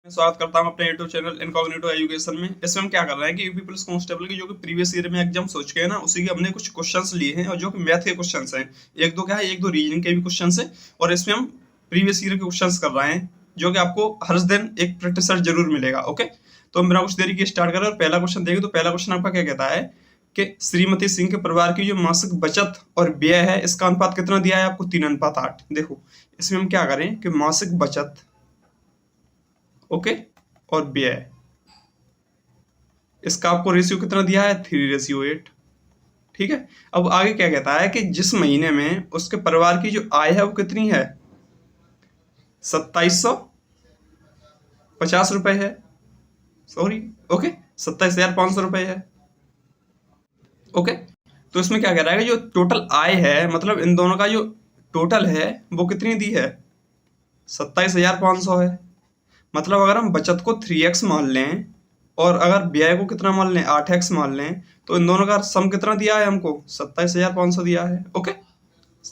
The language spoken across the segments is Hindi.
मैं स्वागत करता हूं अपने यूट्यूब चैनल इनकॉग्निटो एजुकेशन में। इसमें हम क्या कर रहे हैं कि यूपी पुलिस कांस्टेबल की जो कि प्रीवियस ईयर में एग्जाम्स हो चुके हैं ना, उसी के हमने कुछ क्वेश्चंस लिए हैं और जो कि मैथ के क्वेश्चंस हैं। एक दो क्या है, एक दो रीजनिंग के भी क्वेश्चंस हैं और इसमें हम प्रीवियस ईयर के क्वेश्चंस कर रहे हैं जो कि आपको हर दिन एक प्रैक्टिस सेट जरूर मिलेगा। ओके, तो हम बिना कुछ देरी के स्टार्ट करें और पहला क्वेश्चन देखें। तो पहला क्वेश्चन आपका क्या कहता है कि श्रीमती सिंह के परिवार की जो मासिक बचत और व्यय है, इसका अनुपात कितना दिया है आपको? 3:8। देखो इसमें हम क्या करें कि मासिक बचत, ओके, और व्यय, इसका आपको रेशियो कितना दिया है? 3:8। ठीक है, अब आगे क्या कहता है कि जिस महीने में उसके परिवार की जो आय है वो कितनी है? 2750 रुपए है। सॉरी, ओके, 27,500 रुपए है। ओके, तो इसमें क्या कह रहा है कि जो टोटल आय है, मतलब इन दोनों का जो टोटल है वो कितनी दी है? 27,500 है। मतलब अगर हम बचत को 3x मान लें और अगर व्यय को कितना मान लें? 8x मान लें, तो इन दोनों का सम कितना दिया है हमको? 27,500 दिया है। ओके,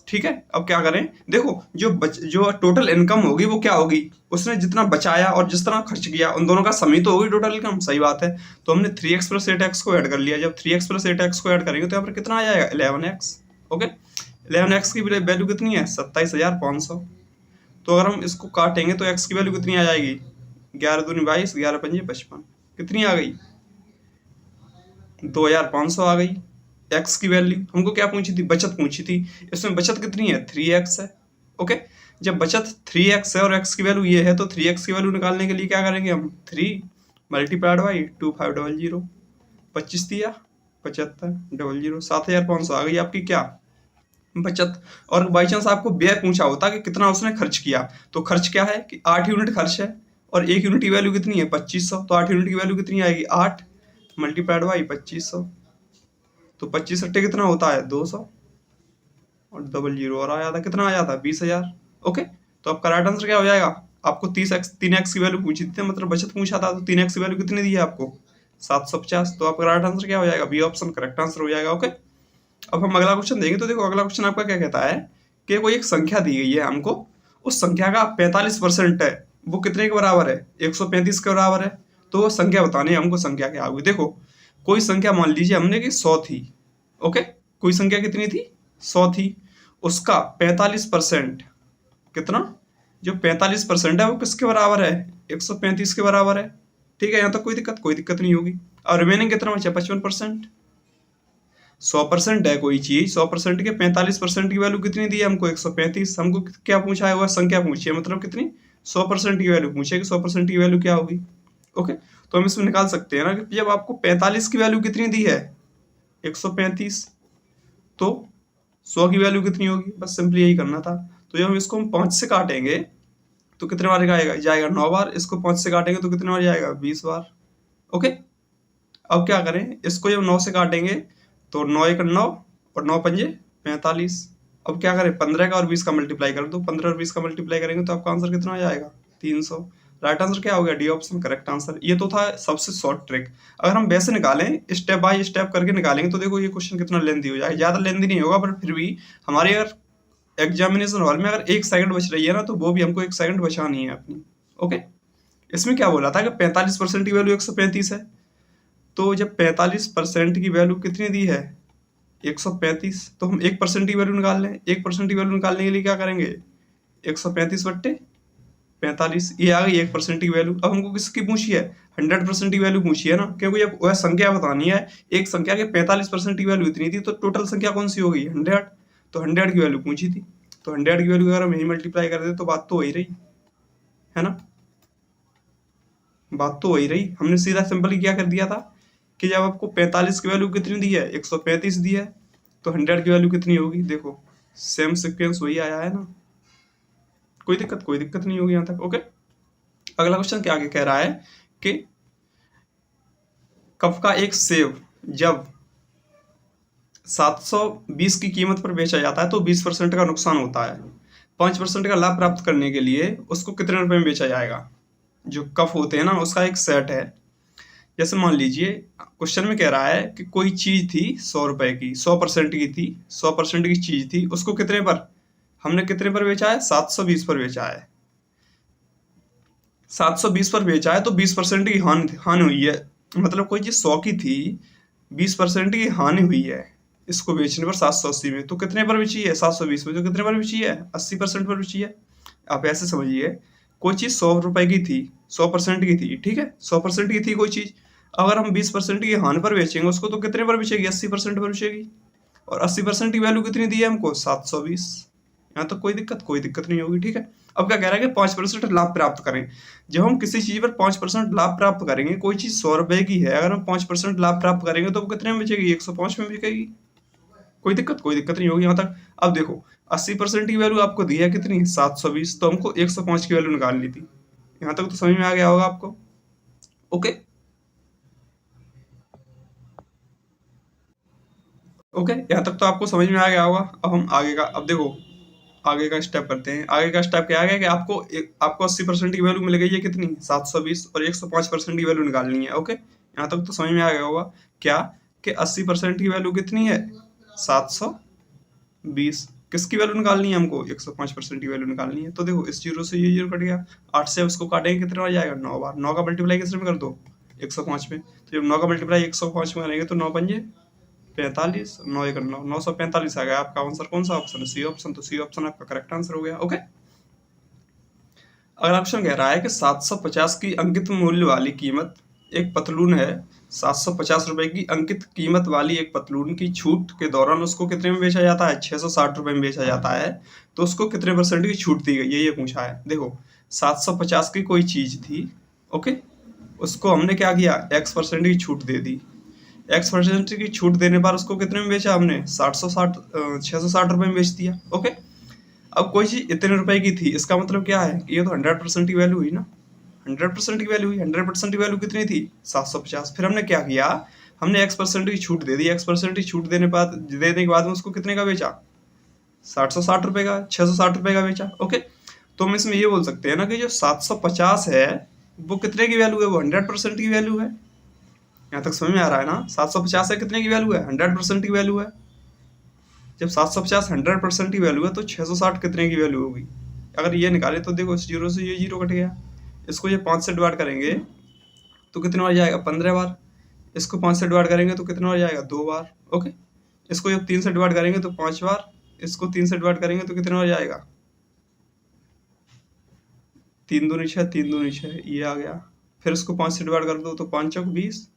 ठीक है। अब क्या करें? देखो जो टोटल इनकम होगी वो क्या होगी? उसने जितना बचाया और जिस तरह खर्च किया उन दोनों का सम ही तो होगी टोटल इनकम। सही बात है। तो हमने 3x + 8x को ऐड कर लिया। जब 3x + 8x को ऐड करेंगे तो यहाँ पर कितना आ जाएगा? 11x। ओके, 11x की वैल्यू कितनी है? 27,500। तो अगर हम इसको काटेंगे तो x की वैल्यू कितनी आ जाएगी? 11 दूनी 22, 11 पंजे 55। कितनी आ गई? 2,500 आ गई। x की वैल्यू हमको क्या पूछी थी? बचत पूछी थी। इसमें बचत कितनी है? 3x है। ओके, जब बचत 3x है और x की वैल्यू ये है तो 3x की वैल्यू निकालने के लिए क्या करेंगे हम? 3 × 2500, 25 दिया 7500, 7,500 आ गई आपकी क्या? बचत। और बाई चांस आपको व्यय पूछा होता कि कितना उसने खर्च किया, तो खर्च क्या है कि 8 यूनिट खर्च है और 1 यूनिट की वैल्यू कितनी है? 2500। तो 8 यूनिट की वैल्यू कितनी आएगी? 8 × 2500। तो 25 रट्टे कितना होता है? 200 और डबल जीरो और आया था कितना? आया था 20,000। ओके, तो आपका राइट आंसर क्या हो जाएगा? आपको 3x की वैल्यू पूछी थी, मतलब बचत पूछा था, तो 3x की वैल्यू कितनी दी है आपको? 750। तो आपका राइट आंसर क्या हो जाएगा? बी ऑप्शन करेक्ट आंसर हो जाएगा। ओके, अब हम अगला क्वेश्चन देखेंगे। तो देखो अगला क्वेश्चन आपका क्या कहता है कि कोई एक संख्या दी गई है हमको, उस संख्या का 45% है, वो कितने के बराबर है? 135 के बराबर है। तो वो संख्या बतानी है हमको। संख्या क्या होगी? देखो कोई संख्या मान लीजिए हमने कि 100 थी। ओके, कोई संख्या कितनी थी? 100 थी। उसका 45% कितना? जो 45% है वो किसके बराबर है? 135 के बराबर है। ठीक है, यहाँ तक कोई दिक्कत नहीं होगी। और रिमेनिंग कितना बचा? 55%। 100% है कोई चीज, 100% के 45% की वैल्यू कितनी दी है हमको? 135। हमको क्या पूछा है? वह संख्या पूछी है, मतलब कितनी? 100% की वैल्यू पूछे कि 100% की वैल्यू क्या होगी। ओके, तो हम इसमें निकाल सकते हैं ना कि जब आपको 45 की वैल्यू कितनी दी है? 135, तो 100 की वैल्यू कितनी होगी? बस सिंपली यही करना था। तो जब हम इसको 5 से काटेंगे तो कितने बार जाएगा? 9 बार। इसको 5 से काटेंगे तो कितने बार जाएगा? 20 बार। ओके, अब क्या करें? इसको जब 9 से काटेंगे तो 9 × 9 और 9 × 5 = 45। अब क्या करें? 15 का और 20 का मल्टीप्लाई कर दो। 15 और 20 का मल्टीप्लाई करेंगे तो आपका आंसर कितना आ जाएगा? 300। राइट आंसर क्या हो गया? D option correct answer. ये तो था सबसे शॉर्ट ट्रिक। अगर हम वैसे निकालें, स्टेप बाय स्टेप करके निकालेंगे, तो देखो ये क्वेश्चन कितना लेंथी हो जाएगा। ज्यादा लेंथी नहीं होगा, पर फिर भी हमारे अगर एग्जामिनेशन हॉल में अगर 1 सेकंड बच रही है ना, तो वो भी हमको 1 सेकंड बचानी है अपनी। ओके, इसमें क्या बोला था कि 45% की वैल्यू 135 है। तो जब 45% की वैल्यू कितनी दी है? 135, तो हम 1% की वैल्यू निकाल लें। 1% की वैल्यू निकालने के लिए क्या करेंगे? 135/45, ये आ गई 1% की वैल्यू। अब हमको किसकी पूछी है? 100% की वैल्यू पूछी है ना, क्योंकि जब वह संख्या बतानी है, एक संख्या के 45% की वैल्यू इतनी थी, तो टोटल संख्या कौन सी होगी? 100। तो 100 की वैल्यू पूछी थी, तो 100 की वैल्यू अगर हम यही मल्टीप्लाई कर दे तो बात तो वही रही है ना। बात तो वही रही। हमने सीधा सिंपल क्या कर दिया था कि जब आपको 45 की वैल्यू कितनी दी है? 135 दी है, तो 100 की वैल्यू कितनी होगी? देखो सेम सीक्वेंस वही आया है ना, कोई दिक्कत नहीं होगी यहाँ तक। ओके, अगला क्वेश्चन क्या आगे कह रहा है कि कप का एक सेब जब 720 की कीमत पर बेचा जाता है तो 20% का नुकसान होता है। 5% का लाभ प्राप्त करने के लिए उसको कितने रुपए में बेचा जाएगा? जो कप होते हैं ना, उसका एक सेट है। जैसे मान लीजिए क्वेश्चन में कह रहा है कि कोई चीज थी 100 रुपए की, 100% की थी, 100% की चीज थी, उसको कितने पर हमने कितने पर बेचा है? 720 पर बेचा है। 720 पर बेचा है तो 20% की हानि हुई है। मतलब कोई चीज 100 की थी, 20% की हानि हुई है इसको बेचने पर 780 में, तो कितने पर बेची है? 720 में। तो कितने पर बेची है? 80% पर बेची है। आप ऐसे समझिए, कोई चीज 100 रुपए की थी, 100% की थी, ठीक है, 100% की थी कोई चीज, अगर हम 20% की हानि पर बेचेंगे उसको तो कितने पर बेचेगी? 80% पर बेचेगी। और 80% की वैल्यू कितनी दी है हमको? 720। यहाँ तो कोई दिक्कत नहीं होगी, ठीक है। अब क्या कह रहा है कि 5% लाभ प्राप्त करें। जब हम किसी चीज पर 5% लाभ प्राप्त करेंगे, कोई चीज 100 रुपए की है, अगर हम 5% लाभ प्राप्त करेंगे तो वो कितने में बेचेगी? 105 में बिकेगी। कोई दिक्कत नहीं होगी यहाँ तक। अब देखो, 80% की वैल्यू आपको दी है कितनी? 720, तो हमको 105 की वैल्यू निकालनी थी। यहाँ तक तो समझ में आ गया होगा आपको। ओके ओके, यहाँ तक तो आपको समझ में आ गया होगा। अब हम आगे का, अब देखो आगे का स्टेप करते हैं। आगे का स्टेप क्या है कि आपको 80% की वैल्यू मिल गई है कितनी? 720, और 105% की वैल्यू निकालनी है। ओके, यहाँ तक तो समझ में आ गया होगा। क्या कि 80% की वैल्यू कितनी है? 720। किसकी वैल्यू निकालनी है हमको? 105% की वैल्यू निकालनी है। तो देखो, इस जीरो से ये जीरो कट गया, 8 से उसको काटेंगे कितने बार जाएगा? 9 बार। 9 का मल्टीप्लाई किसमें कर दो? 105 में। तो जब 9 का मल्टीप्लाई 105 में करेंगे तो 9 पंजे 45, 9 एक 9, 945 आ गया। आपका आंसर कौन सा ऑप्शन है? C option. तो सी ऑप्शन आपका करेक्ट आंसर हो गया। ओके, अगला ऑप्शन कह रहा है कि 750 की अंकित मूल्य वाली कीमत एक पतलून है। 750 रुपए की अंकित कीमत वाली एक पतलून की छूट के दौरान उसको कितने में बेचा जाता है? 660 रुपए में बेचा जाता है। तो उसको कितने परसेंट की छूट दी गई है, ये पूछा है। देखो, 750 की कोई चीज थी, ओके, उसको हमने क्या किया? X% की छूट दे दी। X% की छूट देने पर उसको कितने में बेचा हमने? 660 रुपए में बेच दिया। ओके, अब कोई चीज इतने रुपए की थी, इसका मतलब क्या है कि ये तो 100% की वैल्यू हुई ना। 100% की वैल्यू हुई। 100% की वैल्यू कितनी थी? 750। फिर हमने क्या किया? हमने X% की छूट दे दी। X% की छूट देने के बाद में उसको कितने का बेचा? 760 रुपए का, 660 रुपए का बेचा। ओके, तो हम इसमें ये बोल सकते हैं ना कि जो 750 है वो कितने की वैल्यू है? वो 100% की वैल्यू है। यहाँ तक समझ में आ रहा है ना? 750 है, कितने की वैल्यू है? 100% की वैल्यू है। जब 750 100% की वैल्यू है तो 660 कितने की वैल्यू होगी? अगर ये निकाले तो देखो, इस जीरो से ये जीरो कट गया, इसको ये 5 से डिवाइड करेंगे तो कितने बार जाएगा? 15 बार। इसको 5 से डिवाइड करेंगे तो कितने बार जाएगा? 2 बार। ओके, इसको जब 3 से डिवाइड करेंगे तो 5 बार। इसको 3 से डिवाइड करेंगे तो कितने बार जाएगा? 3 दूनी 6, 3 दूनी 6, ये आ गया। फिर इसको 5 से डिवाइड कर दो तो 5 चौक 20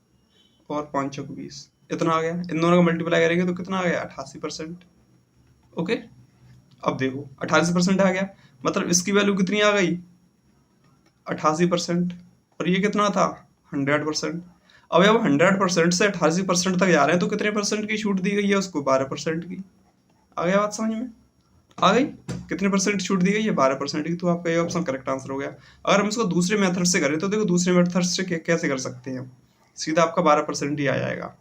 और 5 चौक 20, इतना आ गया। इन दोनों का मल्टीप्लाई करेंगे तो कितना आ गया? 88%। ओके, अब देखो 88% आ गया, मतलब इसकी वैल्यू कितनी आ गई? 88%। और ये कितना था? 100%। अब जब 100% से 88% तक जा रहे हैं तो कितने परसेंट की छूट दी गई है उसको? 12% की। आ गया बात समझ में? आ गई? कितने परसेंट छूट दी गई है? 12% की। तो आपका ये ऑप्शन करेक्ट आंसर हो गया। अगर हम इसको दूसरे मेथड से करें तो देखो, दूसरे मेथड से कैसे कर सकते हैं हम? सीधा आपका 12% ही आ जाएगा।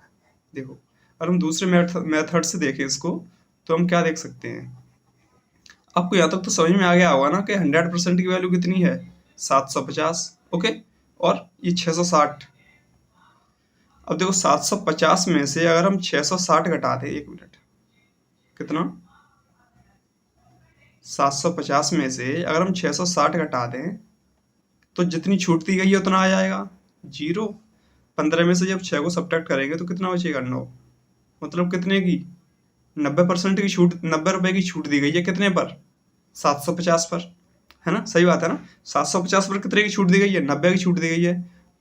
देखो, अगर हम दूसरे मेथड से देखें इसको तो हम क्या देख सकते हैं? आपको यहाँ तक तो समझ में आ गया होगा ना कि 100% की वैल्यू कितनी है? 750। ओके, और ये 660। अब देखो, 750 में से अगर हम 660 घटा दें, एक मिनट, कितना? 750 में से अगर हम 660 घटा दें तो जितनी छूट दी गई है उतना आ जाएगा, जीरो। 15 में से जब 6 को सब्ट्रैक्ट करेंगे तो कितना बचेगा? 9। मतलब कितने की? 90% की छूट, 90 रुपए की छूट दी गई है कितने पर? 750 पर, है ना? सही बात है ना? 750 पर कितने की छूट दी गई है? 90 की छूट दी गई है।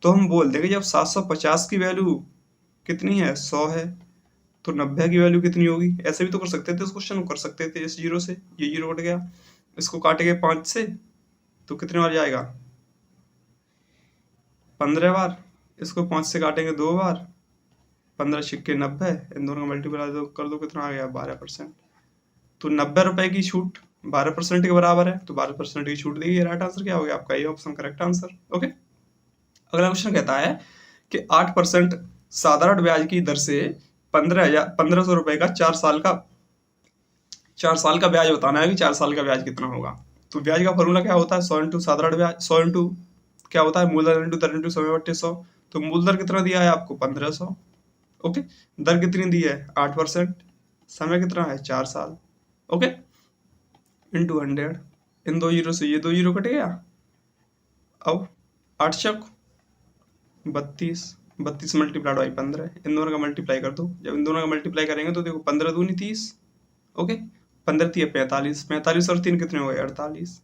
तो हम बोल देंगे जब 750 की वैल्यू कितनी है? 100 है, तो 90 की वैल्यू कितनी होगी? ऐसे भी तो कर सकते थे, इस क्वेश्चन को कर सकते थे। इस जीरो से ये जीरो कट गया, इसको काटेंगे 5 से तो कितने बार जाएगा? 15 बार। इसको 5 से काटेंगे 2 बार, 15 छिक्के 90, इन दोनों का मल्टीप्लाई कर दो, कितना आ गया? 12%। तो 90 रुपए की छूट 12% के बराबर है, तो 12% की छूट दी। राइट आंसर क्या हो गया आपका? ये ऑप्शन करेक्ट आंसर। ओके, अगला क्वेश्चन कहता है कि 8% साधारण ब्याज की दर से 1500 रुपए का 4 साल का ब्याज बताना है कि 4 साल का ब्याज कितना होगा। तो ब्याज का फॉर्मूला क्या होता है? 100 इंटू साधारण ब्याज, 100 इंटू क्या होता है? मूलधन इंटू दर इंटू समय बट्टे 100। तो मूलधन कितना दिया है आपको? 1500। ओके, दर कितनी दी है? 8%। समय कितना है? 4 साल। Okay, into 100। इन दो जीरो से ये दो जीरो कट गया। अब 8 चौक 32, 32 मल्टीप्लाइड बाई 15, इन दोनों का मल्टीप्लाई कर दो। जब इन दोनों का मल्टीप्लाई करेंगे तो देखो 15 दूनी 30, ओके, 15 3 45, 45 और 3 कितने हो गए 48।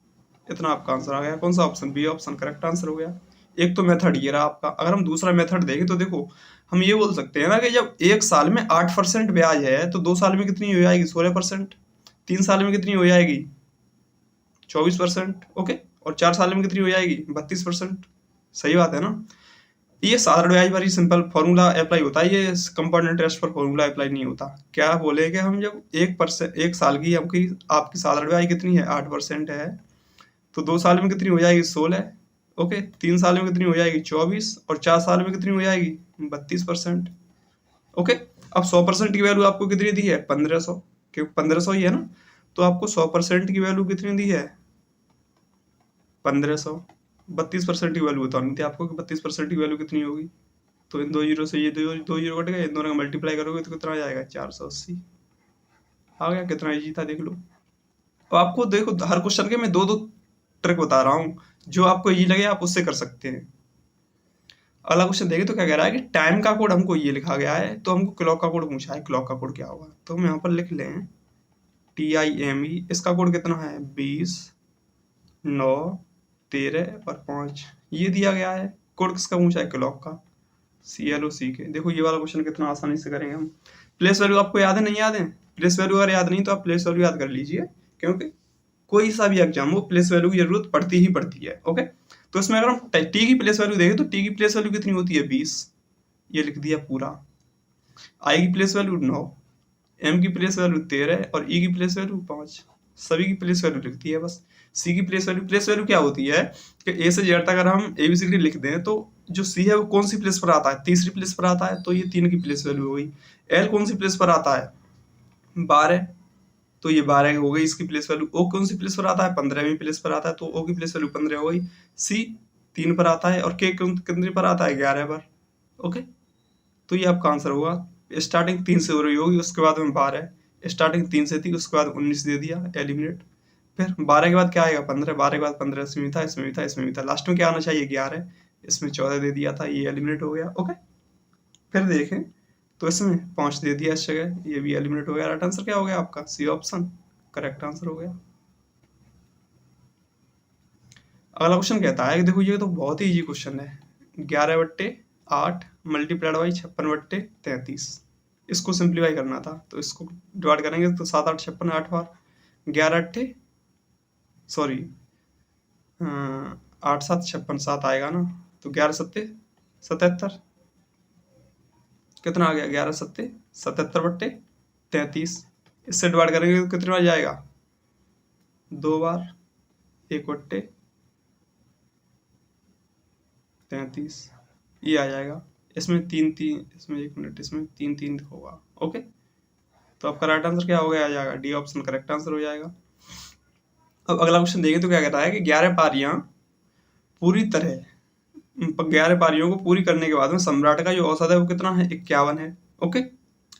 इतना आपका आंसर आ गया। कौन सा option? B option correct answer हो गया। एक तो मेथड ये रहा आपका। अगर हम दूसरा मेथड देखें तो देखो हम ये बोल सकते हैं ना कि जब एक साल में 8% ब्याज है तो 2 साल में कितनी हो जाएगी 16%, 3 साल में कितनी हो जाएगी 24%, ओके, और 4 साल में कितनी हो जाएगी 32%। सही बात है ना। ये साधारण ब्याज पर ही सिंपल फॉर्मूला अप्लाई होता है, ये कंपाउंड इंटरेस्ट पर फॉर्मूला अप्लाई नहीं होता। क्या बोले कि हम जब 1% एक साल की आपकी साधारण ब्याज कितनी है 8% है तो 2 साल में कितनी हो जाएगी 16, ओके, 3 साल में कितनी हो जाएगी 24 और 4 साल में कितनी हो जाएगी 32%, ओके। अब 100% की वैल्यू आपको कितनी दी है 1500, क्योंकि 1500 ही है ना, तो आपको 100% की वैल्यू कितनी दी है 1500। 32% की वैल्यू बतानी थी आपको कि 32% की वैल्यू कितनी होगी। तो इन 2 जीरो से ये दो जीरो कट गए, इन दोनों का मल्टीप्लाई करोगे तो कितना आ जाएगा 480। आ गया, कितना इजी था देख लो। तो आपको देखो हर क्वेश्चन के मैं 2 ट्रिक बता रहा हूँ, जो आपको इजी लगे आप उससे कर सकते हैं। अगला क्वेश्चन देखिए तो क्या कह रहा है कि टाइम का कोड हमको ये लिखा गया है तो हमको क्लॉक का कोड पूछा है। क्लॉक का कोड क्या होगा तो हम यहाँ पर लिख लें TIME। इसका कोड कितना है 20 9 13 और 5, ये दिया गया है। कोड किसका पूछा है क्लॉक का, CLOC के। देखो ये वाला क्वेश्चन कितना आसानी से करेंगे हम। प्लेस वैल्यू आपको याद है नहीं याद है? प्लेस वैल्यू अगर याद नहीं तो आप प्लेस वैल्यू याद कर लीजिए, क्योंकि कोई सा भी एग्जाम हो प्लेस वैल्यू की जरूरत पड़ती ही पड़ती है, ओके। तो इसमें अगर हम टी की प्लेस वैल्यू देखें तो टी की प्लेस वैल्यू कितनी होती है 20, ये लिख दिया पूरा। आई की प्लेस वैल्यू 9, एम की प्लेस वैल्यू 13 और ई की प्लेस वैल्यू 5। सभी की प्लेस वैल्यू लिखती है बस। सी की प्लेस वैल्यू क्या होती है कि ए से जेड तक अगर हम ABCD लिख दें तो जो सी है वो कौन सी प्लेस पर आता है, तीसरी प्लेस पर आता है, तो ये 3 की प्लेस वैल्यू हो गई। एल कौन सी प्लेस पर आता है 12, तो ये 12 हो गई इसकी प्लेस वैल्यू। ओ कौन सी प्लेस पर आता है 15वीं प्लेस पर आता है, तो ओ की प्लेस वैल्यू 15 हो गई। सी 3 पर आता है और के कितने पर आता है 11 पर, ओके। तो ये आपका आंसर होगा। स्टार्टिंग 3 से हो रही होगी, उसके बाद में 12, स्टार्टिंग 3 से थी उसके बाद 19 दे दिया, एलिमिनेट। फिर 12 के बाद क्या आएगा 15, 12 के बाद 15 इसमें भी था, इसमें भी था, इसमें भी था, लास्ट में क्या आना चाहिए 11, इसमें 14 दे दिया था, ये एलिमिनेट हो गया, ओके। फिर देखें तो इसमें 5 दे दिया इस जगह, ये भी एलिमिनेट हो गया। राइट आंसर क्या हो गया आपका सी ऑप्शन करेक्ट आंसर हो गया। अगला क्वेश्चन कहता है कि देखो ये तो बहुत ही इजी क्वेश्चन है। 11/8 मल्टीप्लाइड बाई 56/33, इसको सिंप्लीफाई करना था तो इसको डिवाइड करेंगे तो 7 8 56 8 बार 11 सॉरी 8 7 56 7 आएगा ना, तो 11 7 77, कितना आ गया 11 7 77/33। इससे डिवाइड करेंगे तो कितने बार जाएगा 2 बार 1/33, ये आ जाएगा। इसमें 3 3, इसमें 1 मिनट, इसमें 3 3 होगा, ओके। तो आपका राइट आंसर क्या हो गया आ जाएगा डी ऑप्शन करेक्ट आंसर हो जाएगा। अब अगला क्वेश्चन देखें तो क्या कहता है कि 11 पारियां पूरी तरह 11 पारियों को पूरी करने के बाद में सम्राट का जो औसत है वो कितना है 51 है, ओके।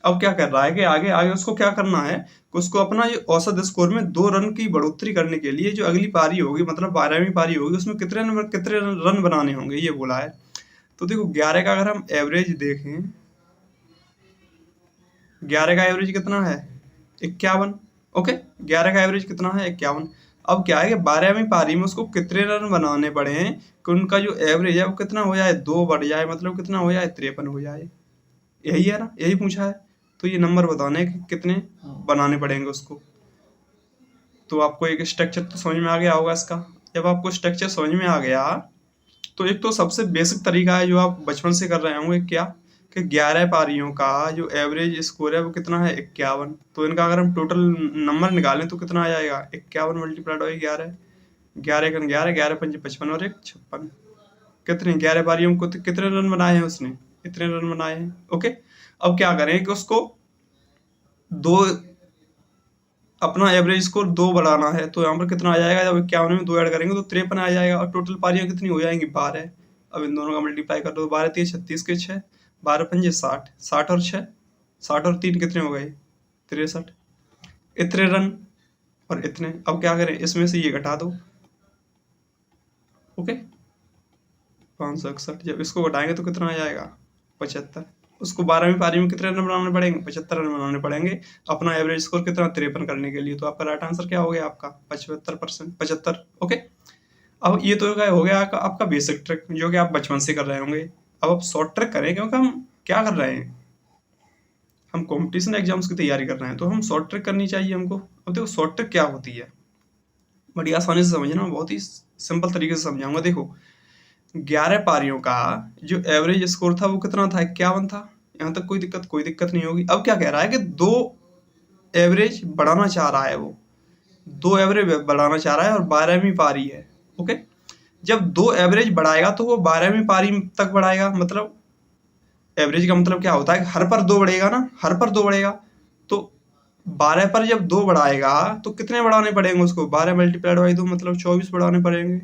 अब क्या कर रहा है कि आगे आगे उसको क्या करना है कि उसको अपना ये औसत स्कोर में 2 रन की बढ़ोतरी करने के लिए जो अगली पारी होगी मतलब 12वीं पारी होगी उसमें कितने रन बनाने होंगे ये बोला है। तो देखो 11 का अगर हम एवरेज देखें, 11 का एवरेज कितना है 51, ओके। 11 का एवरेज कितना है 51। अब क्या है कि 12वीं पारी में उसको कितने रन बनाने पड़े हैं कि उनका जो एवरेज है वो कितना हो जाए 2 बढ़ जाए, मतलब कितना हो जाए 53 हो जाए। यही है ना, यही पूछा है। तो ये नंबर बताने कि कितने बनाने पड़ेंगे उसको। तो आपको एक स्ट्रक्चर तो समझ में आ गया होगा इसका। जब आपको स्ट्रक्चर समझ में आ गया तो एक तो सबसे बेसिक तरीका है जो आप बचपन से कर रहे होंगे क्या कि 11 पारियों का जो एवरेज स्कोर है वो कितना है 51। तो इनका अगर हम टोटल नंबर निकालें तो कितना आ जाएगा 51 मल्टीप्लाइड बाई 11, 11 का 11, 11 पंजे 55 और 1 56। कितने 11 पारियों को कितने रन बनाए हैं उसने, इतने रन बनाए हैं, ओके। अब क्या करें कि उसको 2 अपना एवरेज स्कोर 2 बढ़ाना है तो यहाँ पर कितना आ जाएगा, जब 51 में 2 ऐड करेंगे तो 53 आ जाएगा और टोटल पारियां कितनी हो जाएंगी 12। अब इन दोनों का मल्टीप्लाई कर दो, 12 3 36 के 6, 12 पंजे 60, 60 और 6, 60 और 3 कितने हो गए 63, इतने रन और इतने। अब क्या करें इसमें से ये घटा दो, ओके। 561। जब इसको घटाएंगे तो कितना आ जाएगा 75। उसको 12वीं पारी में कितने रन बनाने पड़ेंगे 75 रन बनाने पड़ेंगे अपना एवरेज स्कोर कितना 53 करने के लिए। तो आपका राइट आंसर क्या हो गया आपका 75%। ओके, अब ये तो हो गया आपका बेसिक ट्रिक जो कि आप बचपन से कर रहे होंगे। अब आप शॉर्ट ट्रिक करें क्योंकि हम क्या कर रहे हैं, हम कंपटीशन एग्जाम्स की तैयारी कर रहे हैं तो हम शॉर्ट ट्रिक करनी चाहिए हमको। अब देखो शॉर्ट ट्रिक क्या होती है, बड़ी आसानी से समझना, बहुत ही सिंपल तरीके से समझाऊंगा। देखो 11 पारियों का जो एवरेज स्कोर था वो कितना था 51 था। यहाँ तक कोई दिक्कत नहीं होगी। अब क्या कह रहा है कि 2 एवरेज बढ़ाना चाह रहा है, वो 2 एवरेज बढ़ाना चाह रहा है और 12वीं पारी है। ओके, जब 2 एवरेज बढ़ाएगा तो वो 12वीं पारी तक बढ़ाएगा। मतलब एवरेज का मतलब क्या होता है, हर पर 2 बढ़ेगा ना, हर पर 2 बढ़ेगा। तो 12 पर जब 2 बढ़ाएगा तो कितने बढ़ाने पड़ेंगे उसको, 12 मल्टीप्लाइड बाई 2 मतलब 24 बढ़ाने पड़ेंगे,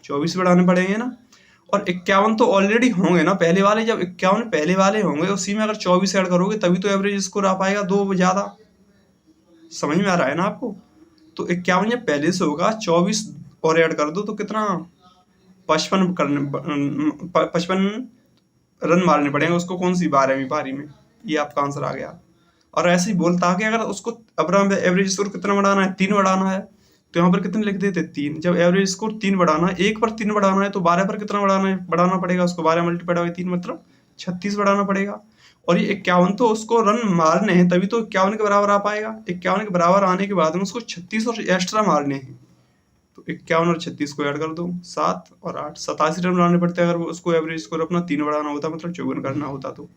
24 बढ़ाने पड़ेंगे ना। और 51 तो ऑलरेडी होंगे ना पहले वाले, जब 51 पहले वाले होंगे उसी में अगर 24 ऐड करोगे तभी तो एवरेज स्कोर आ पाएगा 2 ज्यादा। समझ में आ रहा है ना आपको। तो 51 जब पहले से होगा 24 और ऐड कर दो तो कितना 55 रन मारने पड़ेंगे उसको, कौन सी 12वीं पारी में। ये आपका आंसर आ गया। और ऐसे ही बोलता कि अगर उसको अपना एवरेज स्कोर कितना बढ़ाना है 3 बढ़ाना है तो यहाँ पर कितने लिख देते 3। जब एवरेज स्कोर 3 बढ़ाना है, 1 पर 3 बढ़ाना है तो 12 पर कितना बढ़ाना पड़ेगा उसको, 12 मल्टीप्लाइड बाई 3 मतलब 36 बढ़ाना पड़ेगा। और ये 51 तो उसको रन मारने हैं तभी तो 51 के बराबर आ पाएगा। 51 के बराबर आने के बाद में उसको 36 और एक्स्ट्रा मारने हैं। तो 51 और 36 को ऐड कर दो, 7 और 8 87 रन बनाने पड़ते हैं अगर वो उसको एवरेज स्कोर अपना 3 बढ़ाना होता, मतलब 54 करना होता। तो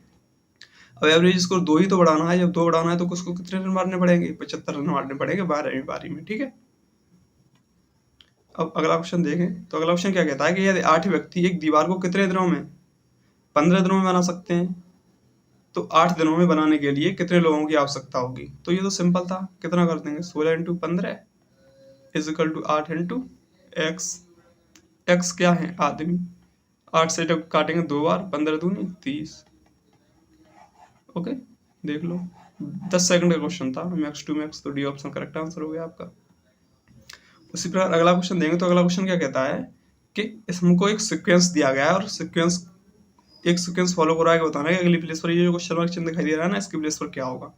अब एवरेज स्कोर 2 ही तो बढ़ाना है, जब 2 बढ़ाना है तो उसको कितने रन मारने पड़ेंगे 75 रन मारने पड़ेंगे 12वीं पारी में। ठीक है, अब अगला क्वेश्चन देखें। तो अगला क्वेश्चन क्या कहता है कि यदि 8 व्यक्ति एक दीवार को कितने दिनों में 15 दिनों में बना सकते हैं, तो 8 दिनों में बनाने के लिए कितने लोगों की आवश्यकता होगी। तो ये तो सिंपल था, कितना कर देंगे 16 × 15 is equal to 8 × x। x क्या है आदमी, 8 से जब काटेंगे 2 बार 15 दूनी 30। ओके, देख लो 10 सेकंड का क्वेश्चन था, मैक्स टू मैक्स, तो डी ऑप्शन करेक्ट आंसर हो गया आपका। उसी प्रकार अगला क्वेश्चन देंगे। तो अगला क्वेश्चन क्या कहता है कि हमको एक सीक्वेंस दिया गया है और एक सीक्वेंस फॉलो करा के बताना है कि अगली प्लेस पर ये जो क्वेश्चन मार्क चिन्ह दिखाई दे रहा है ना इसकी प्लेस पर क्या होगा।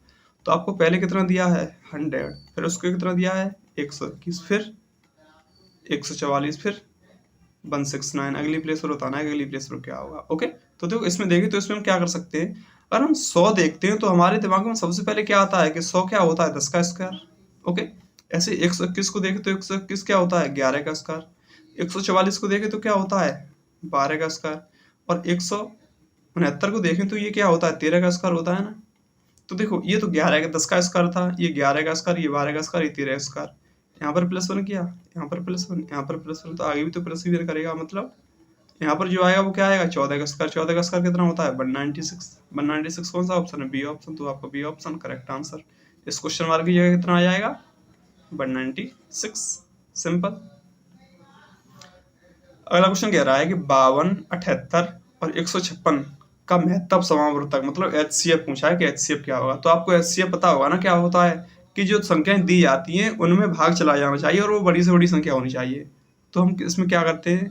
तो आपको पहले कितना दिया है 100, फिर उसको कितना दिया है 121, फिर 144, फिर 169। अगली प्लेस पर बताना है कि अगली प्लेस पर क्या होगा। ओके, तो देखो इसमें देखें तो इसमें हम क्या कर सकते हैं, अगर हम 100 देखते हैं तो हमारे दिमाग में सबसे पहले क्या आता है कि 100 क्या होता है 10 का स्क्वायर। ओके, ऐसे 121 को देखें तो 121 क्या होता है 11 का स्क्वायर। 144 को देखें तो क्या होता है 12 का स्क्वायर। और 169 को देखें तो ये क्या होता है 13 का स्क्वायर होता है ना। तो देखो ये तो 11 का 10 का स्क्वायर था, ये 11 का स्क्वायर, ये 12 का स्क्वायर, ये 13 का स्क्वायर। यहाँ पर +1 किया, यहाँ पर +1, यहाँ पर +1, तो आगे भी तो प्लस ही करेगा। मतलब यहाँ पर जो आएगा वो क्या आएगा 14 का स्क्वायर। 14 का स्क्वायर कितना होता है 196। 196 कौन सा ऑप्शन है बी ऑप्शन, तो आपका बी ऑप्शन करेक्ट आंसर। इस क्वेश्चन मार्क की जगह कितना आ जाएगा 196। सिंपल। अगला क्वेश्चन कह रहा है कि 52, 78 और 156 का महत्तम समावर्तक मतलब HCF पूछा है कि HCF क्या होगा। तो आपको HCF पता होगा ना क्या होता है कि जो संख्याएं दी जाती हैं उनमें भाग चला जाना चाहिए और वो बड़ी से बड़ी संख्या होनी चाहिए। तो हम इसमें क्या करते हैं,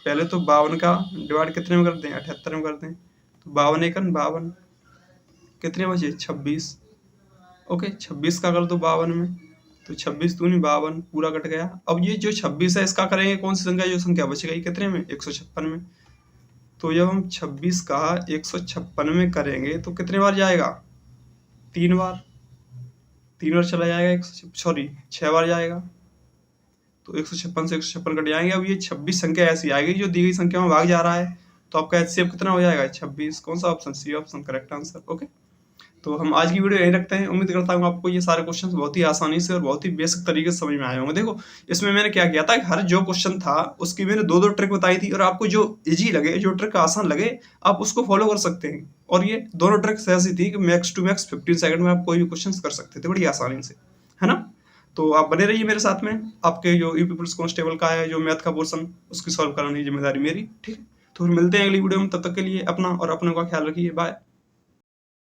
पहले तो 52 का डिवाइड कितने में करते हैं 78 में करते हैं। तो 52 × 52 कितने बचे 26। ओके, 26 का कर दो 52 में तो 26 दूनी 52 पूरा कट गया। अब ये जो 26 है इसका करेंगे कौन सी संख्या, जो संख्या बच गई कितने में 156 में। तो जब हम 26 का 156 में करेंगे तो कितने बार जाएगा 3 बार, 3 बार चला जाएगा, 6 बार जाएगा। तो 156 से 156 कट जाएंगे। अब ये 26 संख्या ऐसी आएगी जो दी गई संख्या में भाग जा रहा है। तो आपका HCF कितना हो जाएगा 26। कौन सा option, C option correct answer. Okay, तो हम आज की वीडियो यहीं रखते हैं। उम्मीद करता हूँ आपको ये सारे क्वेश्चंस बहुत ही आसानी से और बहुत ही बेसिक तरीके से समझ में आए होंगे। देखो इसमें मैंने क्या किया था कि हर जो क्वेश्चन था उसकी मैंने 2-2 ट्रिक बताई थी और आपको जो इजी लगे, जो ट्रिक आसान लगे, आप उसको फॉलो कर सकते हैं। और ये दोनों ट्रिक्स ऐसी थी कि मैक्स टू मैक्स 15 सेकंड में आप कोई भी क्वेश्चन कर सकते थे बड़ी आसानी से, है ना। तो आप बने रहिए मेरे साथ में। आपके जो यूपी पुलिस कांस्टेबल का है जो मैथ का पोर्सन उसकी सॉल्व कराने की जिम्मेदारी मेरी। ठीक है, तो फिर मिलते हैं अगली वीडियो में। तब तक के लिए अपना और अपनों का ख्याल रखिए। बाय।